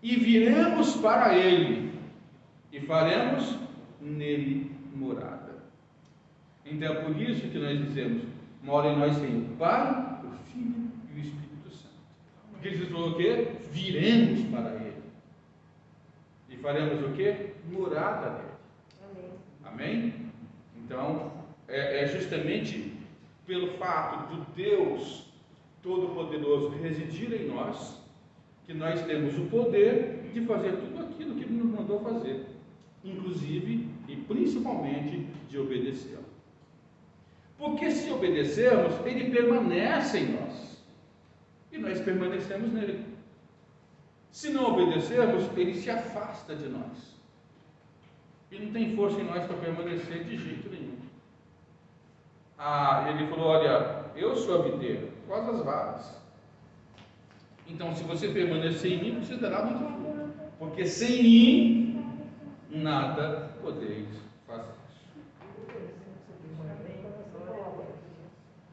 e viremos para ele, e faremos nele morada. Então é por isso que nós dizemos: mora em nós quem? O Pai, o Filho e o Espírito Santo. Porque Jesus falou o quê? Viremos para ele, e faremos o quê? Morada nele. Amém? Então é justamente pelo fato de Deus Todo-Poderoso residir em nós, que nós temos o poder de fazer tudo aquilo que Ele nos mandou fazer, inclusive e principalmente de obedecê-lo. Porque se obedecermos, Ele permanece em nós, e nós permanecemos nele. Se não obedecermos, Ele se afasta de nós, e não tem força em nós para permanecer de jeito nenhum. Ele falou: olha, eu sou a videira, vós as varas. Então, se você permanecer em mim, você dará muito fruto, porque sem mim nada podeis fazer.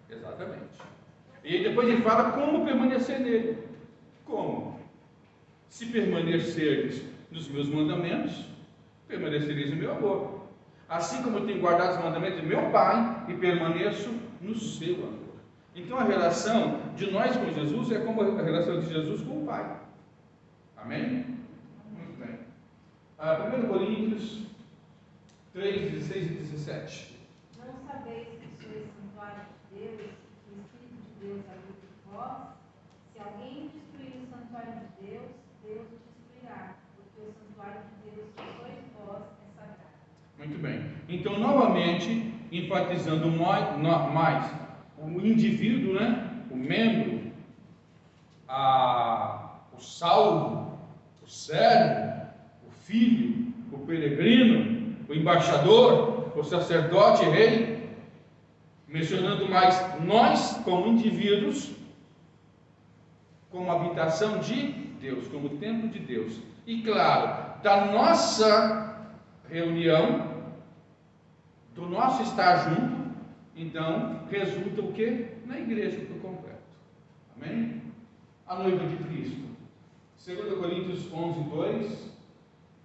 Exatamente. E aí depois ele fala como permanecer nele. Como? Se permanecerdes nos meus mandamentos, permanecereis no meu amor. Assim como eu tenho guardado os mandamentos do meu Pai e permaneço no seu amor. Então a relação de nós com Jesus é como a relação de Jesus com o Pai. Amém? Muito bem. 1 Coríntios 3, 16 e 17. Não sabeis que sois santuário de Deus, que o Espírito de Deus habita em vós? Se alguém destruir o santuário de Deus, Deus o destruirá, porque o santuário de Deus que sois vós é sagrado. Muito bem. Então, novamente, enfatizando mais o indivíduo, né? O membro, o salvo, o servo, o filho, o peregrino, o embaixador, o sacerdote, rei, mencionando mais nós como indivíduos, como habitação de Deus, como templo de Deus. E claro, da nossa reunião, do nosso estar junto, então resulta o que? Na igreja por completo. Amém? A noiva de Cristo. 2 Coríntios 11, 2.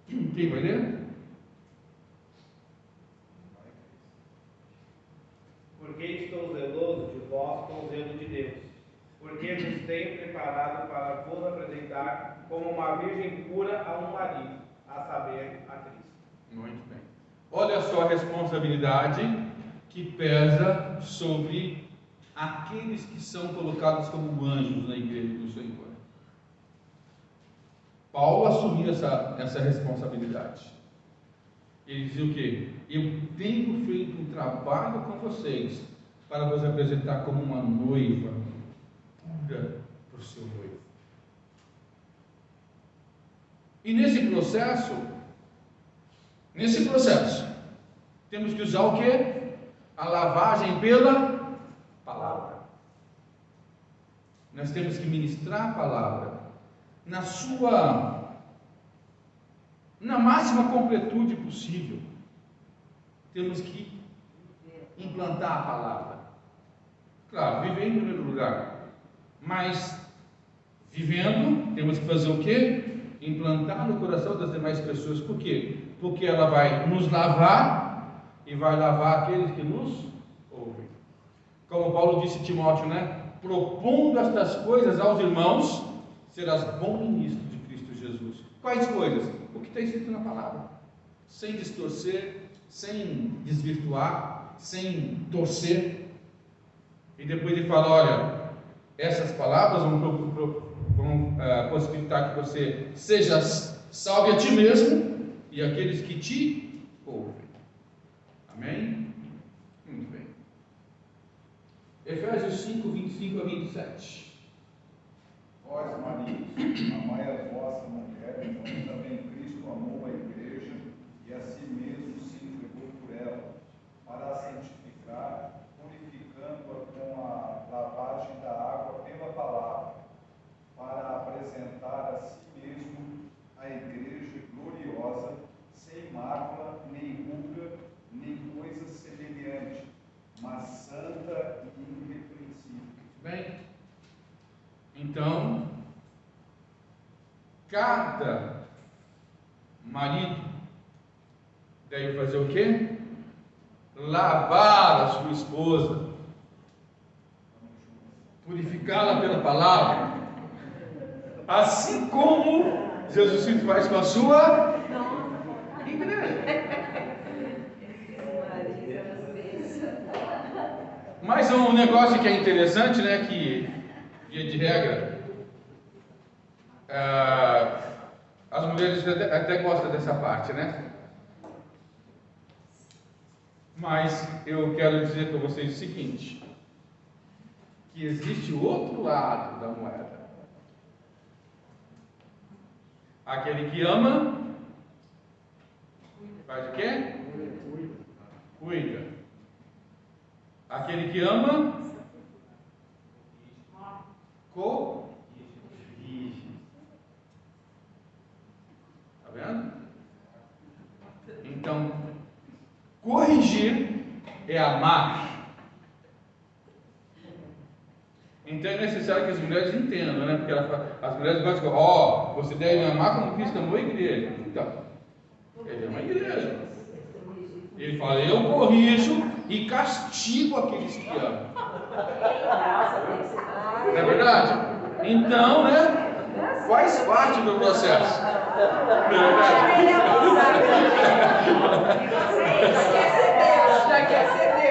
Quem vai ler? Porque estou zeloso de vós com o zelo de Deus, porque vos tenho preparado para vos apresentar como uma virgem pura a um marido, a saber, a Cristo. Muito bem. Olha só a responsabilidade que pesa sobre aqueles que são colocados como anjos na igreja do Senhor. Paulo assumiu essa responsabilidade. Ele dizia o quê? Eu tenho feito um trabalho com vocês para vos apresentar como uma noiva pura para o seu noivo. E nesse processo, temos que usar o quê? A lavagem pela palavra. Nós temos que ministrar a palavra na máxima completude possível. Temos que implantar a palavra. Claro, viver em primeiro lugar, mas vivendo, temos que fazer o quê? Implantar no coração das demais pessoas. Por quê? Porque ela vai nos lavar e vai lavar aqueles que nos ouvem. Como Paulo disse a Timóteo, né? Propondo estas coisas aos irmãos, serás bom ministro de Cristo Jesus. Quais coisas? O que está escrito na palavra, sem distorcer, sem desvirtuar, sem torcer. E depois ele fala: olha, essas palavras vão possibilitar que você seja salve a ti mesmo e aqueles que te ouvem. Amém? Muito bem. Efésios 5, 25 a 27. Vós, maridos, amai a vossa mulher, como também Cristo amou a igreja e a si mesmo se entregou por ela, para a santificar, purificando-a com a lavagem da água pela palavra, para apresentar a si mesmo a igreja gloriosa, sem mácula, nem ruga, nem coisa semelhante, mas santa e irrepreensível. Bem, então, cada marido deve fazer o quê? Lavar a sua esposa, purificá-la pela palavra, assim como Jesus Cristo faz com a sua igreja. Mas um negócio que é interessante, né, que, via de regra, as mulheres até gostam dessa parte, né? Mas eu quero dizer para vocês o seguinte, que existe o outro lado da moeda. Aquele que ama, faz o quê? Cuida. Aquele que ama, corrige. Está vendo? Então, corrigir é amar. Então é necessário que as mulheres entendam, né? Porque as mulheres gostam de você deve amar como Cristo amou a igreja. Então, ele ama a igreja. Ele fala, eu corrijo e castigo aqueles que amam. Não é verdade? Então, né? Faz parte do processo. Não é verdade? Já quer ser Deus.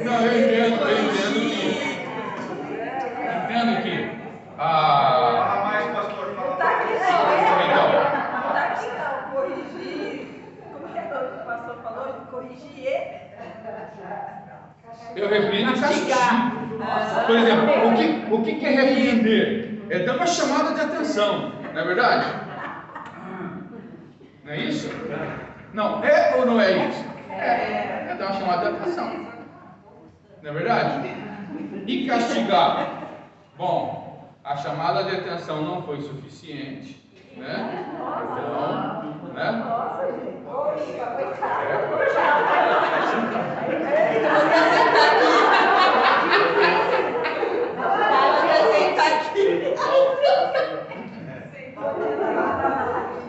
Não, eu entendo que Fala mais, pastor. Fala mais. Corrigir. Como que é que o pastor falou? Corrigir e eu repreendo e castigo. Por exemplo, o que é repreender? É dar uma chamada de atenção, não é verdade? Não é isso? Não, é ou não é isso? É dar uma chamada de atenção. Não é verdade? E castigar? Bom, a chamada de atenção não foi suficiente, né? Então, né? Nossa, gente. Poxa, coitado.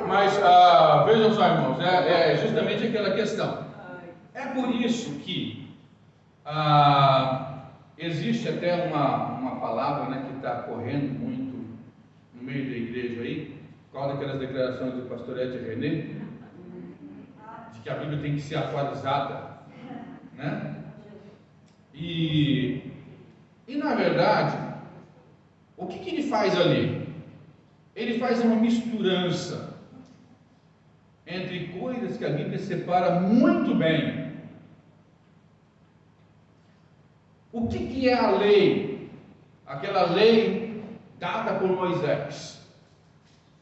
Mas vejam só, irmãos, é justamente aquela questão. É por isso que existe até uma palavra, né, que está correndo muito no meio da igreja aí, por causa daquelas declarações do pastor Ed René, de que a Bíblia tem que ser atualizada, né? E na verdade, o que ele faz ali? Ele faz uma misturança entre coisas que a Bíblia separa muito bem. O que é a lei? Aquela lei dada por Moisés.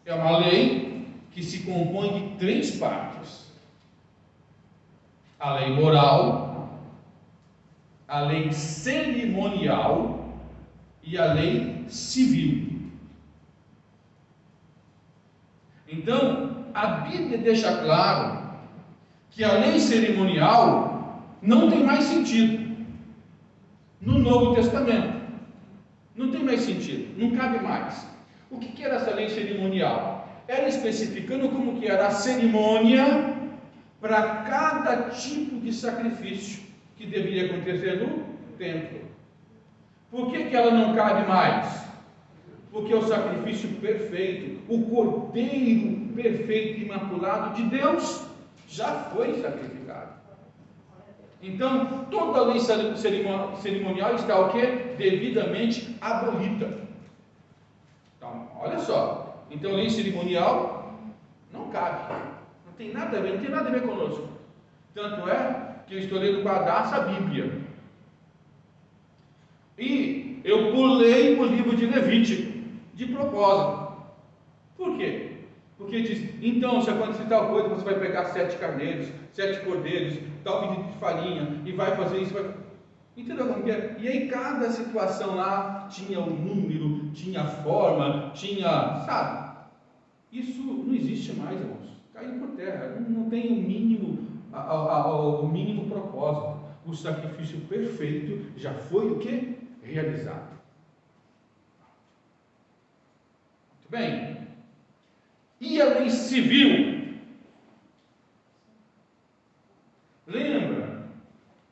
É uma lei que se compõe de 3 partes: a lei moral, a lei cerimonial e a lei civil. Então, a Bíblia deixa claro que a lei cerimonial não tem mais sentido no Novo Testamento. Não tem mais sentido, não cabe mais. O que era essa lei cerimonial? Era especificando como que era a cerimônia para cada tipo de sacrifício que deveria acontecer no templo. Por que ela não cabe mais? Porque o sacrifício perfeito, o cordeiro perfeito e imaculado de Deus já foi sacrificado. Então, toda a lei cerimonial está o quê? Devidamente abolida. Então, olha só. Então, lei cerimonial não cabe. Não tem nada a ver, não tem nada a ver conosco. Tanto é que eu estou lendo com a Daça a Bíblia. E eu pulei o livro de Levítico, de propósito. Por quê? Porque diz, então, se acontecer tal coisa, você vai pegar 7 carneiros, 7 cordeiros, tal pedido de farinha, e vai fazer isso, vai... Entendeu como que é? E aí cada situação lá tinha um número, tinha forma, tinha, sabe? Isso não existe mais, irmãos. Caiu por terra, não tem o mínimo propósito. O sacrifício perfeito já foi o quê? Realizado. Bem, e a lei civil? Lembra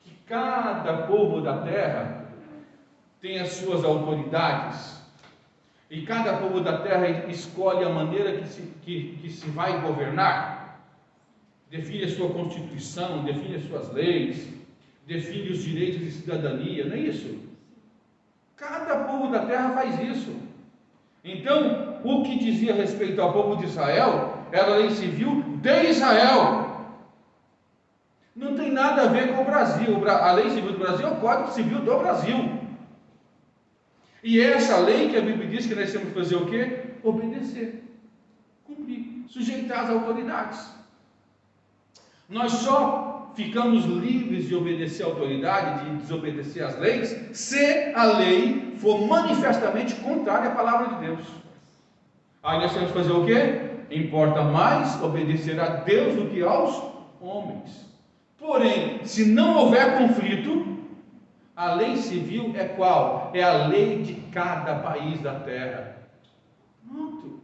que cada povo da terra tem as suas autoridades, e cada povo da terra escolhe a maneira que se vai governar, define a sua constituição, define as suas leis, define os direitos de cidadania, não é isso? Cada povo da terra faz isso. Então, o que dizia respeito ao povo de Israel era a lei civil de Israel. Não tem nada a ver com o Brasil. A lei civil do Brasil é o Código Civil do Brasil. E é essa lei que a Bíblia diz que nós temos que fazer o quê? Obedecer, cumprir, sujeitar as autoridades. Nós só ficamos livres de obedecer a autoridade, de desobedecer as leis, se a lei for manifestamente contrária à palavra de Deus. Aí nós temos que fazer o quê? Importa mais obedecer a Deus do que aos homens. Porém, se não houver conflito, a lei civil é qual? É a lei de cada país da terra. Pronto.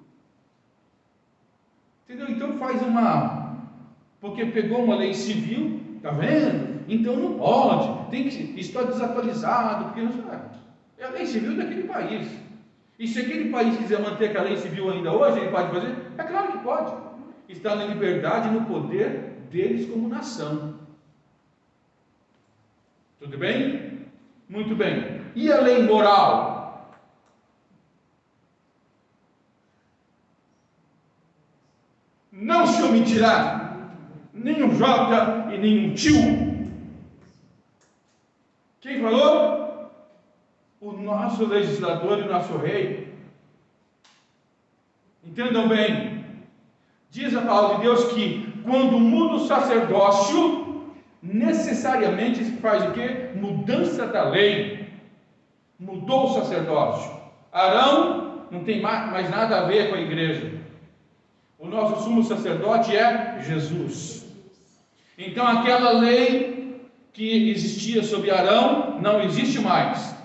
Entendeu? Então faz porque pegou uma lei civil, tá vendo? Então não pode, está desatualizado, porque não sabe. É a lei civil daquele país. E se aquele país quiser manter aquela lei civil ainda hoje, ele pode fazer? É claro que pode. Está na liberdade e no poder deles como nação. Tudo bem? Muito bem. E a lei moral? Não se omitirá nem um Jota e nem um tio. Quem falou? O nosso legislador e o nosso rei. Entendam bem. Diz a palavra de Deus que quando muda o sacerdócio, necessariamente se faz o quê? Mudança da lei. Mudou o sacerdócio. Arão não tem mais nada a ver com a igreja. O nosso sumo sacerdote é Jesus. Então aquela lei que existia sobre Arão não existe mais.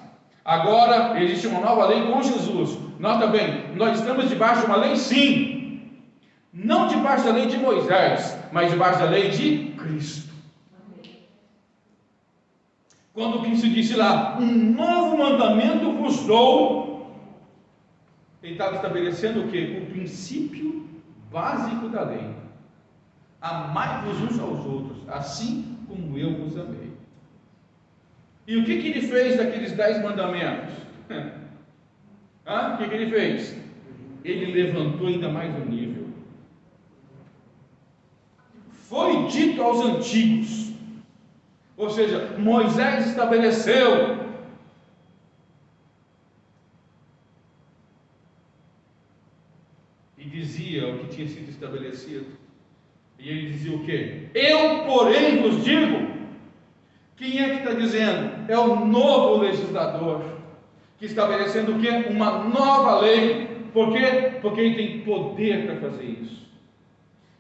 Agora existe uma nova lei com Jesus. Nota bem, nós estamos debaixo de uma lei, sim, não debaixo da lei de Moisés, mas debaixo da lei de Cristo. Quando Cristo disse lá, um novo mandamento vos dou, ele estava estabelecendo o que? O princípio básico da lei: amai-vos uns aos outros, assim como eu vos amei. E o que ele fez daqueles 10 mandamentos? O que ele fez? Ele levantou ainda mais o nível. Foi dito aos antigos, ou seja, Moisés estabeleceu, e dizia o que tinha sido estabelecido, e ele dizia o quê? Eu, porém, vos digo. Quem é que está dizendo? É o novo legislador, que estabelecendo o quê? Uma nova lei. Por quê? Porque ele tem poder para fazer isso.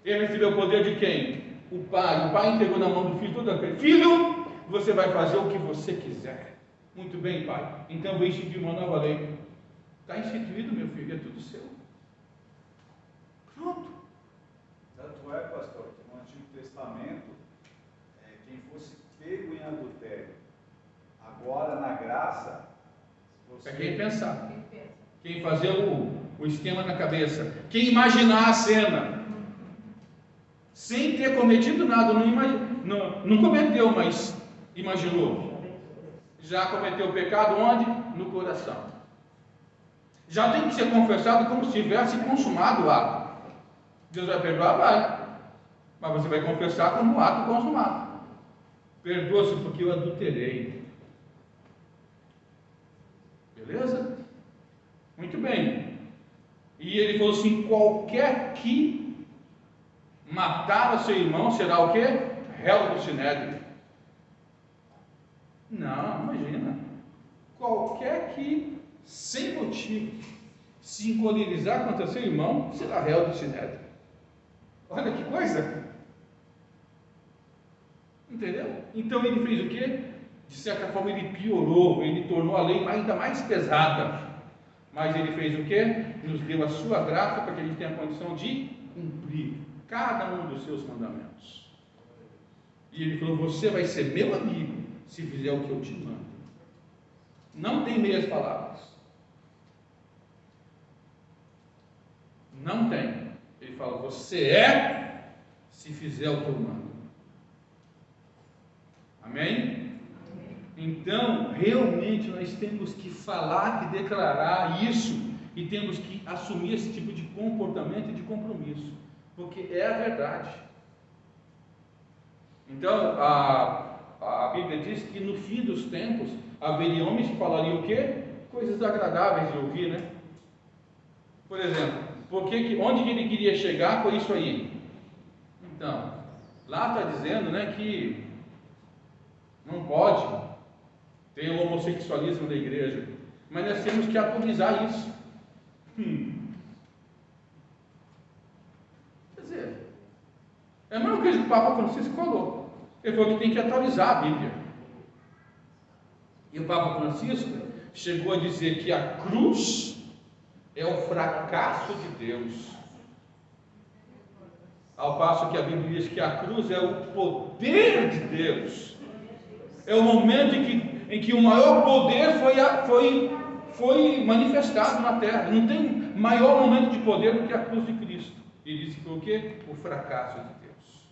Ele recebeu o poder de quem? O Pai. O Pai entregou na mão do Filho todo aquele: Filho, você vai fazer o que você quiser. Muito bem, Pai, então vou instituir uma nova lei. Está instituído, meu filho, é tudo seu. Pronto. Tanto é, pastor, que no Antigo Testamento, quem fosse pego em adultério, agora na graça, É quem pensar, quem fazer o esquema na cabeça, quem imaginar a cena, sem ter cometido nada, não cometeu, mas imaginou. Já cometeu o pecado onde? No coração. Já tem que ser confessado como se tivesse consumado o ato. Deus vai perdoar? Vai. Mas você vai confessar como ato consumado. Perdoa-se porque eu adulterei. Beleza? Muito bem. E ele falou assim: qualquer que matar o seu irmão será o quê? Réu do sinédrio. Não, imagina. Qualquer que, sem motivo, se encolerizar contra seu irmão será réu do sinédrio. Olha que coisa. Entendeu? Então ele fez o quê? De certa forma ele piorou, ele tornou a lei ainda mais pesada. Mas Ele fez o quê? Nos deu a sua graça para que a gente tenha a condição de cumprir cada um dos seus mandamentos. E Ele falou: você vai ser meu amigo se fizer o que eu te mando. Não tem meias palavras. Não tem. Ele fala: você é se fizer o que eu mando. Amém? Então, realmente nós temos que falar, que declarar isso, e temos que assumir esse tipo de comportamento e de compromisso, porque é a verdade. Então, a Bíblia diz que no fim dos tempos haveria homens que falariam o quê? Coisas agradáveis de ouvir, né? Por exemplo, onde ele queria chegar com isso aí? Então, lá está dizendo, né, que não pode ter o homossexualismo da igreja, mas nós temos que atualizar isso. Quer dizer, é a mesma coisa que o Papa Francisco falou. Ele falou que tem que atualizar a Bíblia. E o Papa Francisco chegou a dizer que a cruz é o fracasso de Deus, ao passo que a Bíblia diz que a cruz é o poder de Deus. É o momento em que o maior poder foi manifestado na terra. Não tem maior momento de poder do que a cruz de Cristo. Ele disse que foi o quê? O fracasso de Deus.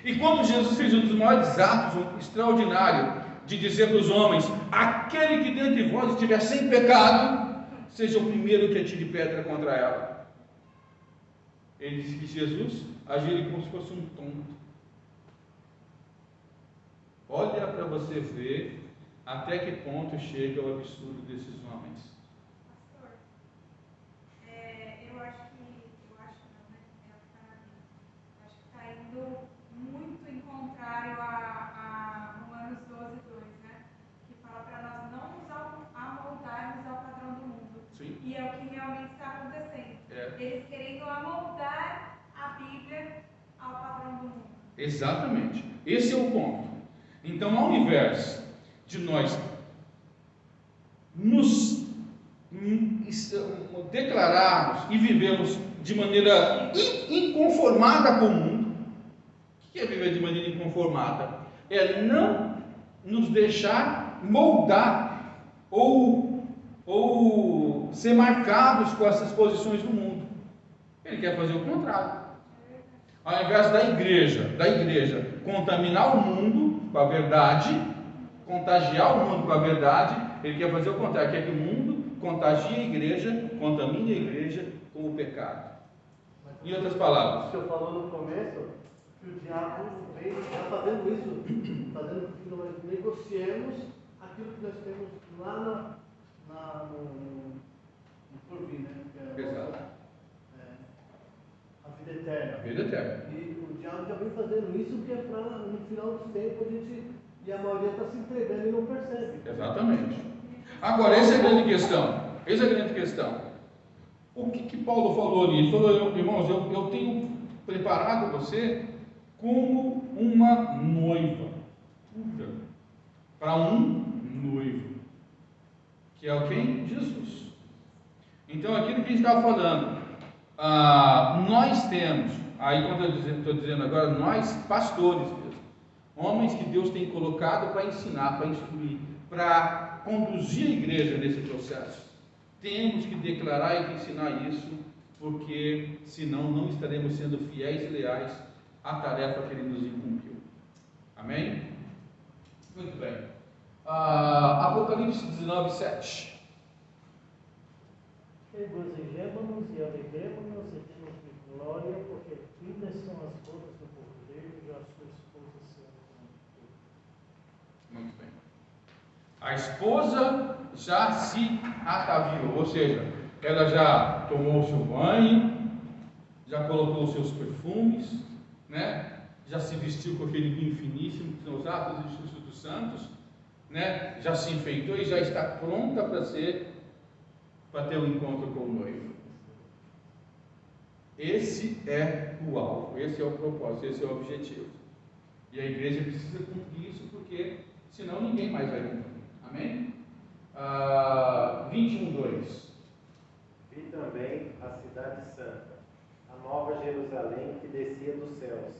E quando Jesus fez um dos maiores atos extraordinários de dizer para os homens: aquele que dentre vós estiver sem pecado, seja o primeiro que atire pedra contra ela. Ele disse que Jesus agiu como se fosse um tonto. Olha para você ver até que ponto chega o absurdo desses homens. Pastor, eu acho que está indo muito em contrário a Romanos 12:2, né? Que fala para nós não nos amoldarmos ao padrão do mundo. Sim. E é o que realmente está acontecendo. É. Eles querendo amoldar a Bíblia ao padrão do mundo. Exatamente. Esse é o ponto. Então, ao invés de nós nos declararmos e vivermos de maneira inconformada com o mundo, o que é viver de maneira inconformada? É não nos deixar moldar ou ser marcados com essas posições do mundo. Ele quer fazer o contrário. Ao invés da igreja contaminar o mundo com a verdade, contagiar o mundo com a verdade, ele quer fazer o contrário, quer que o mundo contagie a igreja, contamine a igreja com o pecado. Em outras palavras, O senhor falou no começo que o diabo vem já fazendo isso, fazendo com que nós negociemos aquilo que nós temos lá no porvir, né? Que é a vida eterna. a vida eterna. E o diabo já vem fazendo isso que é para, no final dos tempos, e a maioria está se entregando e não percebe. Exatamente. Agora, essa é a grande questão. O que Paulo falou ali? Ele falou: irmãos, eu tenho preparado você como uma noiva para um noivo, que é o quem? Jesus. Então, aquilo que a gente estava falando, nós temos, aí quando eu estou dizendo agora, nós pastores mesmo, homens que Deus tem colocado para ensinar, para instruir, para conduzir a igreja nesse processo, temos que declarar e ensinar isso, porque senão não estaremos sendo fiéis e leais à tarefa que Ele nos incumbiu. Amém? Muito bem. Apocalipse 19:7. Regozijemo-nos e alegremo-nos e demos de glória, porque lindas são as bodas do Cordeiro e a sua esposa será. Muito bem. A esposa já se ataviou, ou seja, ela já tomou o seu banho, já colocou os seus perfumes, né? Já se vestiu com aquele vinho finíssimo que são os atos e justos dos santos, né? Já se enfeitou e já está pronta para ter um encontro com o noivo. Esse é o alvo, esse é o propósito, esse é o objetivo. E a igreja precisa cumprir isso, porque senão ninguém mais vai cumprir. Amém? 21:2. também a cidade santa, a nova Jerusalém que descia dos céus,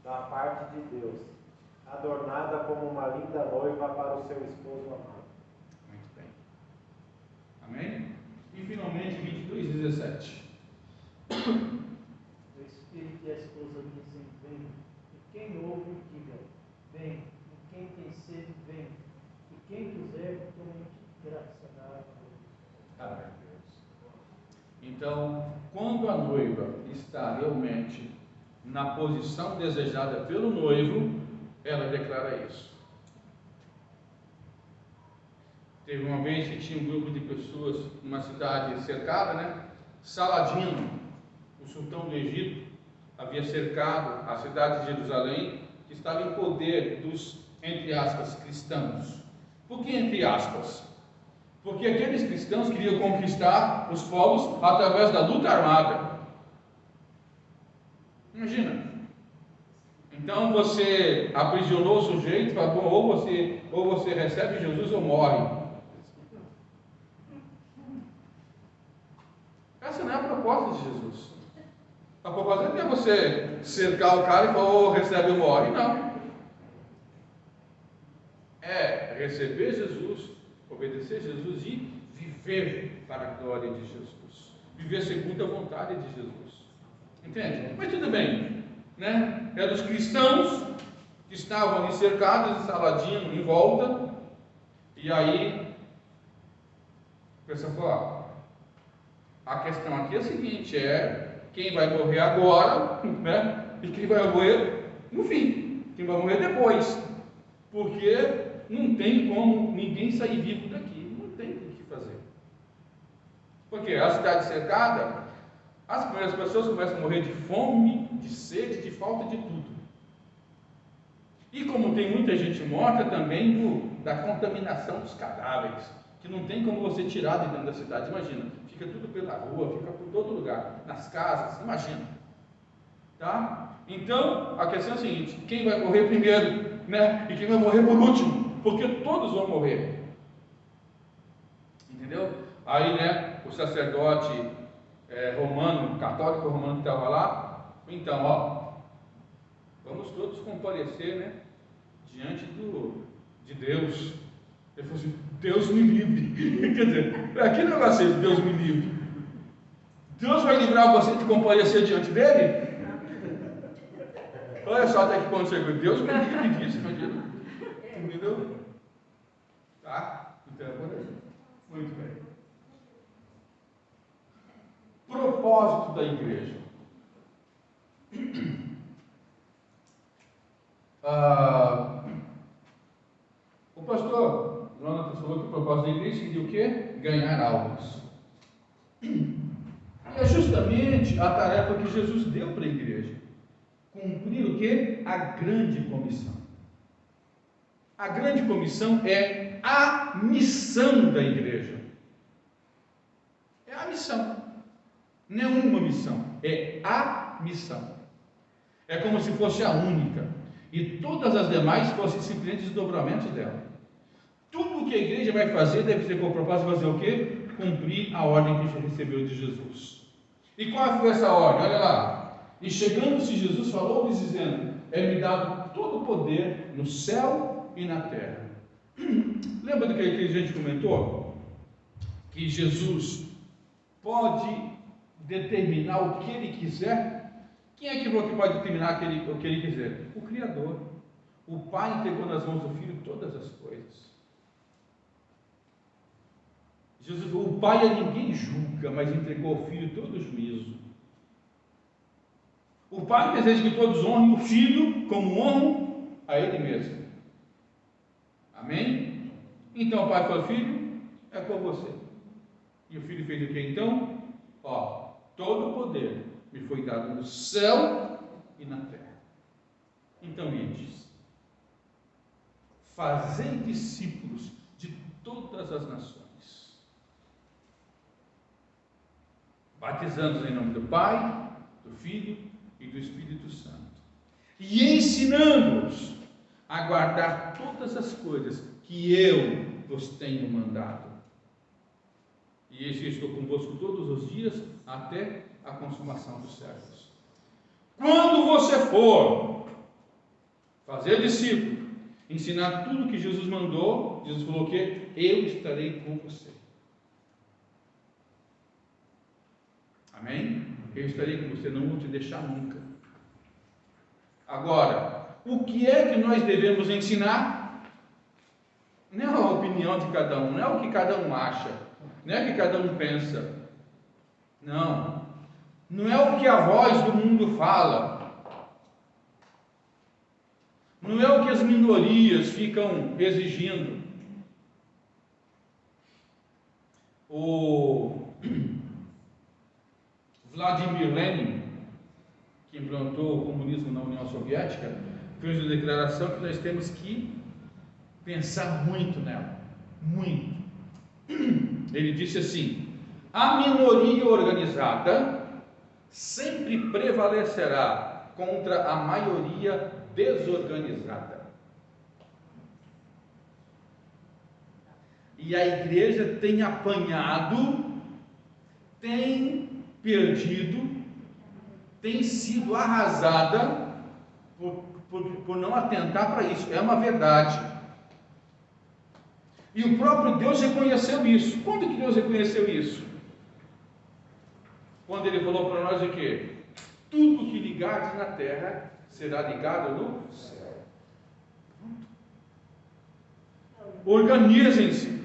da parte de Deus, adornada como uma linda noiva para o seu esposo amado. Muito bem. Amém? E finalmente 22:17. O Espírito e a esposa dizem, vem. E quem ouve, diga, vem. E quem tem sede, vem. E quem quiser, tome de graça da água. Amém, Deus. Então, quando a noiva está realmente na posição desejada pelo noivo, ela declara isso. Teve uma vez que tinha um grupo de pessoas numa cidade cercada, né? Saladino, o sultão do Egito, havia cercado a cidade de Jerusalém, que estava em poder dos, entre aspas, cristãos. Por que entre aspas? Porque aqueles cristãos queriam conquistar os povos através da luta armada. Imagina. Então você aprisionou o sujeito, falou, ou você recebe Jesus ou morre. Essa não é a proposta de Jesus. A proposta não é você cercar o cara e falar, ou recebe ou morre. Não. É receber Jesus, obedecer Jesus e viver para a glória de Jesus. Viver segundo a vontade de Jesus. Entende? Mas tudo bem. Né? Eram os cristãos que estavam ali cercados de Saladino em volta. E aí, o pessoal falou, a questão aqui é a seguinte, quem vai morrer agora, né? E quem vai morrer no fim, quem vai morrer depois, porque não tem como ninguém sair vivo daqui, não tem o que fazer, porque a cidade cercada, as primeiras pessoas começam a morrer de fome, de sede, de falta de tudo, e como tem muita gente morta também da contaminação dos cadáveres, que não tem como você tirar de dentro da cidade, imagina, fica tudo pela rua, fica por todo lugar, nas casas, imagina, tá? Então, a questão é a seguinte, quem vai morrer primeiro, né? E quem vai morrer por último, porque todos vão morrer, entendeu? Aí, né, o sacerdote romano, católico romano que estava lá, então, ó, vamos todos comparecer, né, diante de Deus. Ele falou assim, Deus me livre. Quer dizer, aqui não vai ser Deus me livre. Deus vai livrar você de comparecer diante dele? Olha só até que ponto chegou. Deus me livre disso, imagina. Entendeu? Tá? Então é por aí. Muito bem. Propósito da igreja. O pastor Jonathan falou que o propósito da igreja seria o quê? Ganhar almas. E é justamente a tarefa que Jesus deu para a igreja. Cumprir o quê? A grande comissão. A grande comissão é a missão da igreja. É a missão. Não é uma missão, é a missão. É como se fosse a única. E todas as demais fossem simplesmente desdobramentos dela. Tudo o que a igreja vai fazer deve ser com o propósito de fazer o quê? Cumprir a ordem que recebeu de Jesus. E qual foi essa ordem? Olha lá. E chegando-se Jesus falou-lhes dizendo, é-me dado todo o poder no céu e na terra. Lembra do que a gente comentou? Que Jesus pode determinar o que ele quiser. Quem é que pode determinar o que ele quiser? O Criador. O Pai entregou nas mãos do Filho todas as coisas. Jesus, o Pai a ninguém julga, mas entregou ao Filho todo o juízo. O Pai deseja que todos honrem o Filho como honram a Ele mesmo. Amém? Então o Pai falou, Filho, é com você. E o Filho fez o que então? Todo o poder me foi dado no céu e na terra. Então ele diz, fazei discípulos de todas as nações, batizando-os em nome do Pai, do Filho e do Espírito Santo, e ensinando-os a guardar todas as coisas que eu vos tenho mandado. E eis que estou convosco todos os dias, até a consumação dos séculos. Quando você for fazer discípulo, ensinar tudo que Jesus mandou, Jesus falou que eu estarei com você. Amém? Eu estarei com você, não vou te deixar nunca. Agora, o que é que nós devemos ensinar? Não é a opinião de cada um, não é o que cada um acha, não é o que cada um pensa. Não. Não é o que a voz do mundo fala. Não é o que as minorias ficam exigindo. O Vladimir Lenin, que implantou o comunismo na União Soviética, fez uma declaração que nós temos que pensar muito nela. Muito. Ele disse assim: a minoria organizada sempre prevalecerá contra a maioria desorganizada. E a igreja tem apanhado, tem perdido, tem sido arrasada por não atentar para isso. É uma verdade. E o próprio Deus reconheceu isso. Quando que Deus reconheceu isso? Quando Ele falou para nós o quê? Tudo que ligares na terra será ligado no céu. Organizem-se.